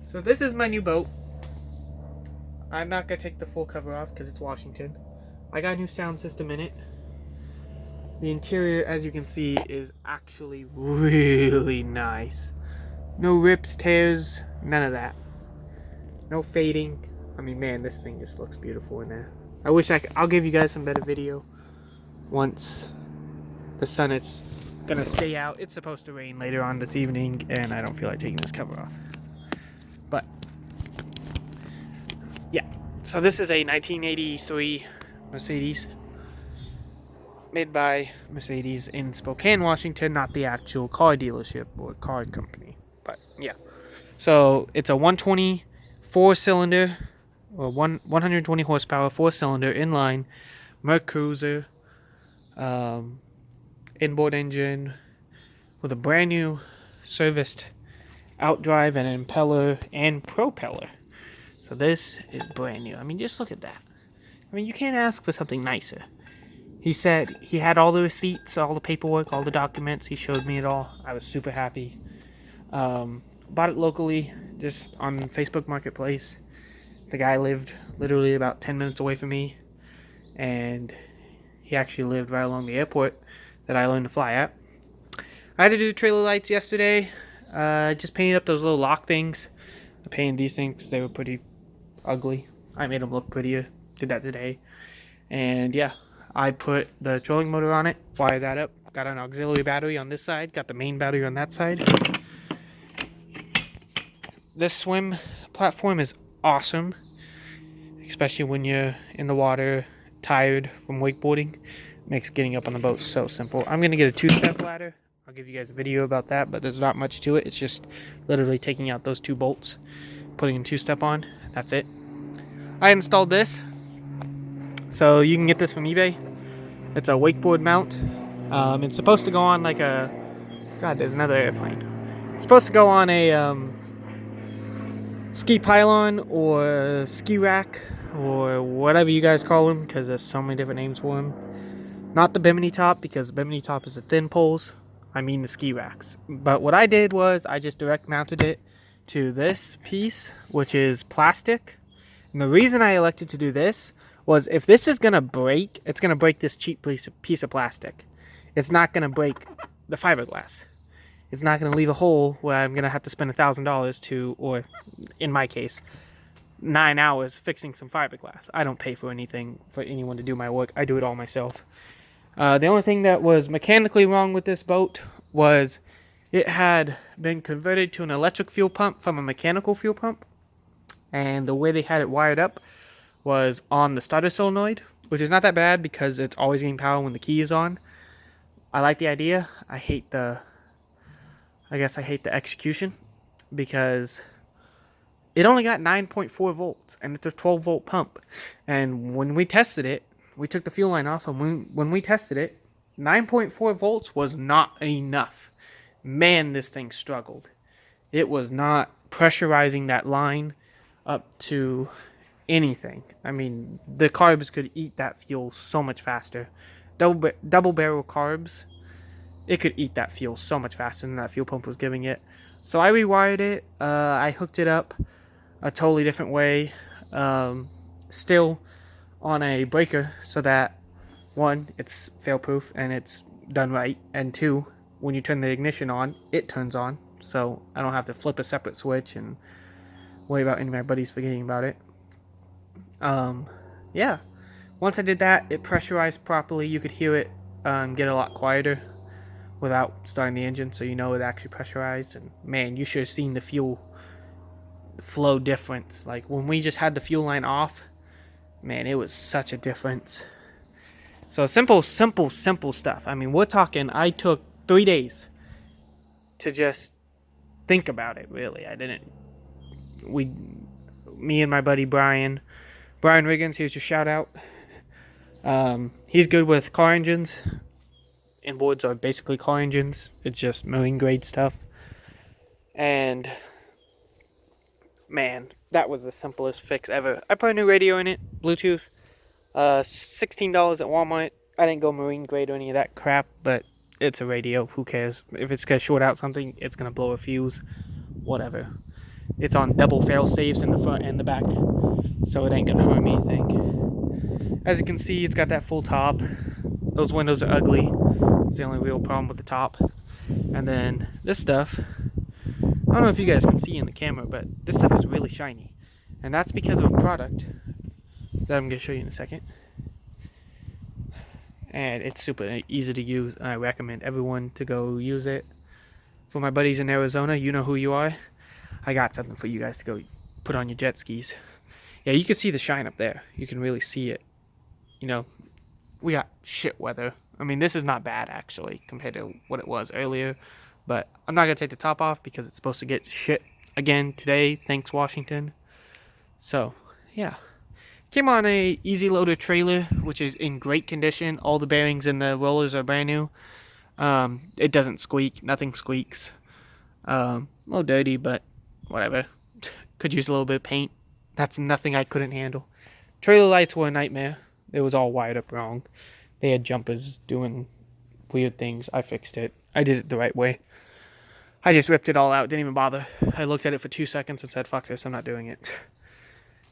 So this is my new boat. I'm not going to take the full cover off because it's Washington. I got a new sound system in it. The interior, as you can see, is actually really nice. No rips, tears, none of that. No fading. I mean, man, this thing just looks beautiful in there. I wish I'll give you guys some better video once the sun is going to stay out. It's supposed to rain later on this evening, and I don't feel like taking this cover off. But yeah, so this is a 1983 Mercedes made by Mercedes in Spokane, Washington, not the actual car dealership or car company. But yeah, so it's a 120 4-cylinder or 120 horsepower 4-cylinder inline Merc Cruiser inboard engine with a brand new serviced outdrive and impeller and propeller. So this is brand new. I mean, just look at that. I mean, you can't ask for something nicer. He said he had all the receipts, all the paperwork, all the documents. He showed me it all. I was super happy. Bought it locally, just on Facebook Marketplace. The guy lived literally about 10 minutes away from me. And he actually lived right along the airport that I learned to fly at. I had to do the trailer lights yesterday. Just painted up those little lock things. I painted these things because they were pretty ugly. I made them look prettier. Did that today. And yeah, I put the trolling motor on it. Wired that up. Got an auxiliary battery on this side. Got the main battery on that side. This swim platform is awesome. Especially when you're in the water, tired from wakeboarding. Makes getting up on the boat so simple. I'm going to get a 2-step ladder. I'll give you guys a video about that, but there's not much to it. It's just literally taking out those 2 bolts, putting a 2-step on. That's it. I installed this. So you can get this from eBay. It's a wakeboard mount. It's supposed to go on like a... God, there's another airplane. It's supposed to go on a ski pylon or ski rack or whatever you guys call them, because there's so many different names for them. Not the bimini top, because the bimini top is the thin poles. I mean the ski racks. But what I did was I just direct mounted it to this piece, which is plastic. And the reason I elected to do this was if this is going to break, it's going to break this cheap piece of plastic. It's not going to break the fiberglass. It's not going to leave a hole where I'm going to have to spend $1,000 to, or in my case, 9 hours fixing some fiberglass. I don't pay for anything for anyone to do my work. I do it all myself. The only thing that was mechanically wrong with this boat was it had been converted to an electric fuel pump from a mechanical fuel pump. And the way they had it wired up was on the starter solenoid, which is not that bad because it's always getting power when the key is on. I like the idea. I hate the execution because it only got 9.4 volts and it's a 12 volt pump. And when we tested it, we took the fuel line off, and when we tested it, 9.4 volts was not enough. Man, this thing struggled. It was not pressurizing that line up to anything. I mean, the carbs could eat that fuel so much faster. Double barrel carbs, it could eat that fuel so much faster than that fuel pump was giving it. So I rewired it. I hooked it up a totally different way. Still on a breaker so that 1, it's fail-proof and it's done right, and 2, when you turn the ignition on, it turns on, so I don't have to flip a separate switch and worry about any of my buddies forgetting about it. Yeah, once I did that, it pressurized properly. You could hear it get a lot quieter without starting the engine, so you know it actually pressurized. And man, you should have seen the fuel flow difference. Like when we just had the fuel line off, man, it was such a difference. So simple stuff. I mean, we're talking, I took 3 days to just think about it, really. Me and my buddy Brian Riggins, here's your shout out. He's good with car engines. Inboards are basically car engines. It's just marine grade stuff. And man, that was the simplest fix ever. I put a new radio in it, Bluetooth. $16 at Walmart. I didn't go marine grade or any of that crap, but it's a radio. Who cares? If it's going to short out something, it's going to blow a fuse. Whatever. It's on double fail safes in the front and the back, so it ain't gonna harm anything. As you can see, it's got that full top. Those windows are ugly. It's the only real problem with the top. And then this stuff, I don't know if you guys can see in the camera, but this stuff is really shiny. And that's because of a product that I'm gonna show you in a second. And it's super easy to use, and I recommend everyone to go use it. For my buddies in Arizona, you know who you are. I got something for you guys to go put on your jet skis. Yeah, you can see the shine up there. You can really see it. You know, we got shit weather. I mean, this is not bad actually compared to what it was earlier. But I'm not going to take the top off because it's supposed to get shit again today. Thanks, Washington. So, yeah. Came on a easy loader trailer, which is in great condition. All the bearings and the rollers are brand new. It doesn't squeak. Nothing squeaks. A little dirty, but whatever. Could use a little bit of paint. That's nothing I couldn't handle. Trailer lights were a nightmare. It was all wired up wrong. They had jumpers doing weird things. I fixed it. I did it the right way. I just ripped it all out. Didn't even bother. I looked at it for 2 seconds and said, fuck this, I'm not doing it.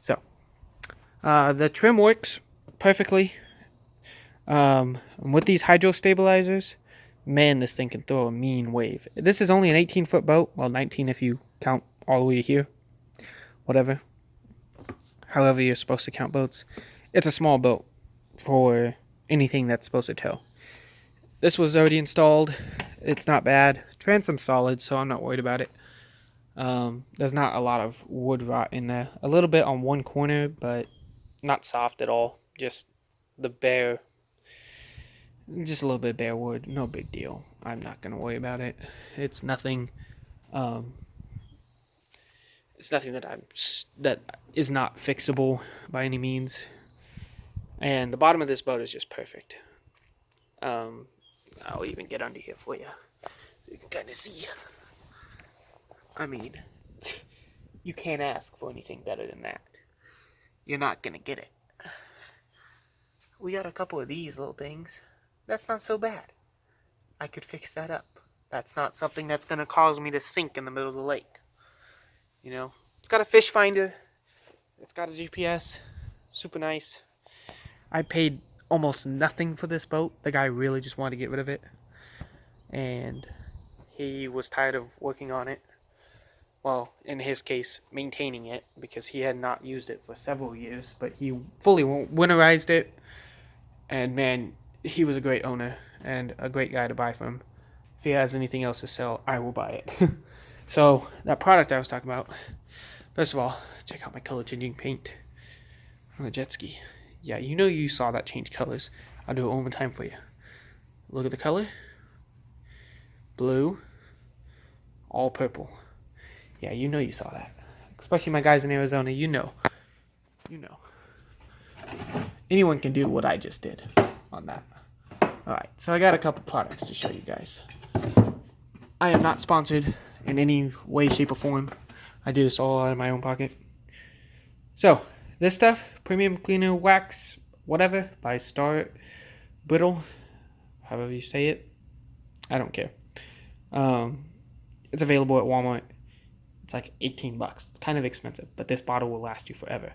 So, the trim works perfectly. With these hydro stabilizers, man, this thing can throw a mean wave. This is only an 18-foot boat. Well, 19 if you count all the way to here. Whatever. However you're supposed to count boats. It's a small boat for anything that's supposed to tow. This was already installed. It's not bad. Transom's solid, so I'm not worried about it. There's not a lot of wood rot in there. A little bit on one corner, but not soft at all. Just the bare... Just a little bit of bare wood. No big deal. I'm not going to worry about it. It's nothing... It's nothing that is not fixable by any means. And the bottom of this boat is just perfect. I'll even get under here for you, so you can kind of see. I mean, you can't ask for anything better than that. You're not gonna get it. We got a couple of these little things. That's not so bad. I could fix that up. That's not something that's gonna cause me to sink in the middle of the lake. You know, it's got a fish finder. It's got a GPS. Super nice. I paid almost nothing for this boat. The guy really just wanted to get rid of it. And he was tired of working on it. Well, in his case, maintaining it, because he had not used it for several years. But he fully winterized it. And man, he was a great owner and a great guy to buy from. If he has anything else to sell, I will buy it. So, that product I was talking about. First of all, check out my color changing paint on the jet ski. Yeah, you know you saw that change colors. I'll do it one more time for you. Look at the color. Blue. All purple. Yeah, you know you saw that. Especially my guys in Arizona, you know. You know. Anyone can do what I just did on that. Alright, so I got a couple products to show you guys. I am not sponsored in any way, shape, or form. I do this all out of my own pocket. So, this stuff, Premium Cleaner Wax, whatever, by Star Brittle, however you say it. I don't care. It's available at Walmart. It's like $18. It's kind of expensive, but this bottle will last you forever.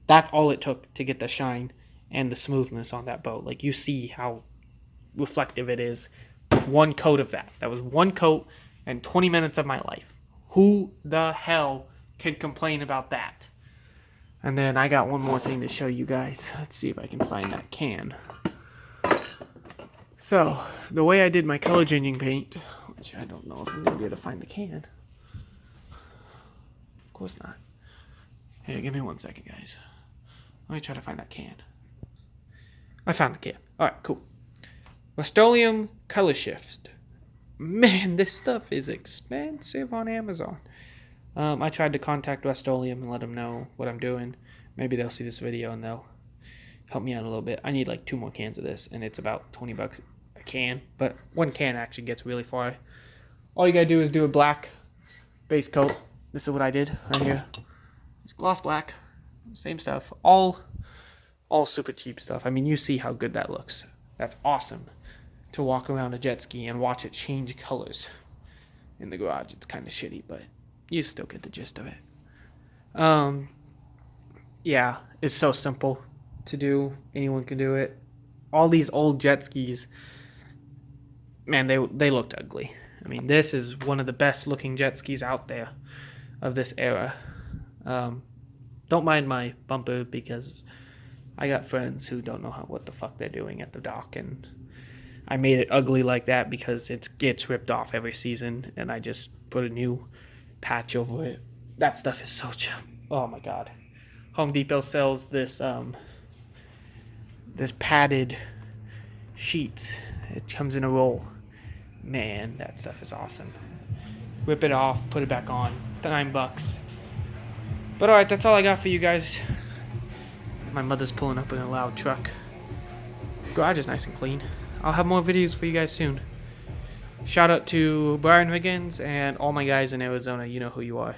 That's all it took to get the shine and the smoothness on that boat. Like, you see how reflective it is. One coat of that. That was one coat and 20 minutes of my life. Who the hell could complain about that? And then I got one more thing to show you guys. Let's see if I can find that can. So, the way I did my color changing paint, which I don't know if I'm going to be able to find the can. Of course not. Here, give me 1 second, guys. Let me try to find that can. I found the can. Alright, cool. Rust-Oleum Color Shift. Man, this stuff is expensive on Amazon. I tried to contact Rust-Oleum and let them know what I'm doing. Maybe they'll see this video and they'll help me out a little bit. I need like 2 more cans of this, and it's about $20 a can. But 1 can actually gets really far. All you gotta do is do a black base coat. This is what I did right here. It's gloss black. Same stuff. All super cheap stuff. I mean, you see how good that looks. That's awesome to walk around a jet ski and watch it change colors in the garage. It's kind of shitty, but you still get the gist of it. Yeah, it's so simple to do. Anyone can do it. All these old jet skis, man, they looked ugly. I mean, this is one of the best looking jet skis out there of this era. Don't mind my bumper because I got friends who don't know what the fuck they're doing at the dock, and I made it ugly like that because it gets ripped off every season, and I just put a new patch over it. That stuff is so oh my god. Home Depot sells this this padded sheets. It comes in a roll. Man, that stuff is awesome. Rip it off, put it back on. $9. But alright, that's all I got for you guys. My mother's pulling up in a loud truck. Garage is nice and clean. I'll have more videos for you guys soon. Shout out to Brian Higgins and all my guys in Arizona. You know who you are.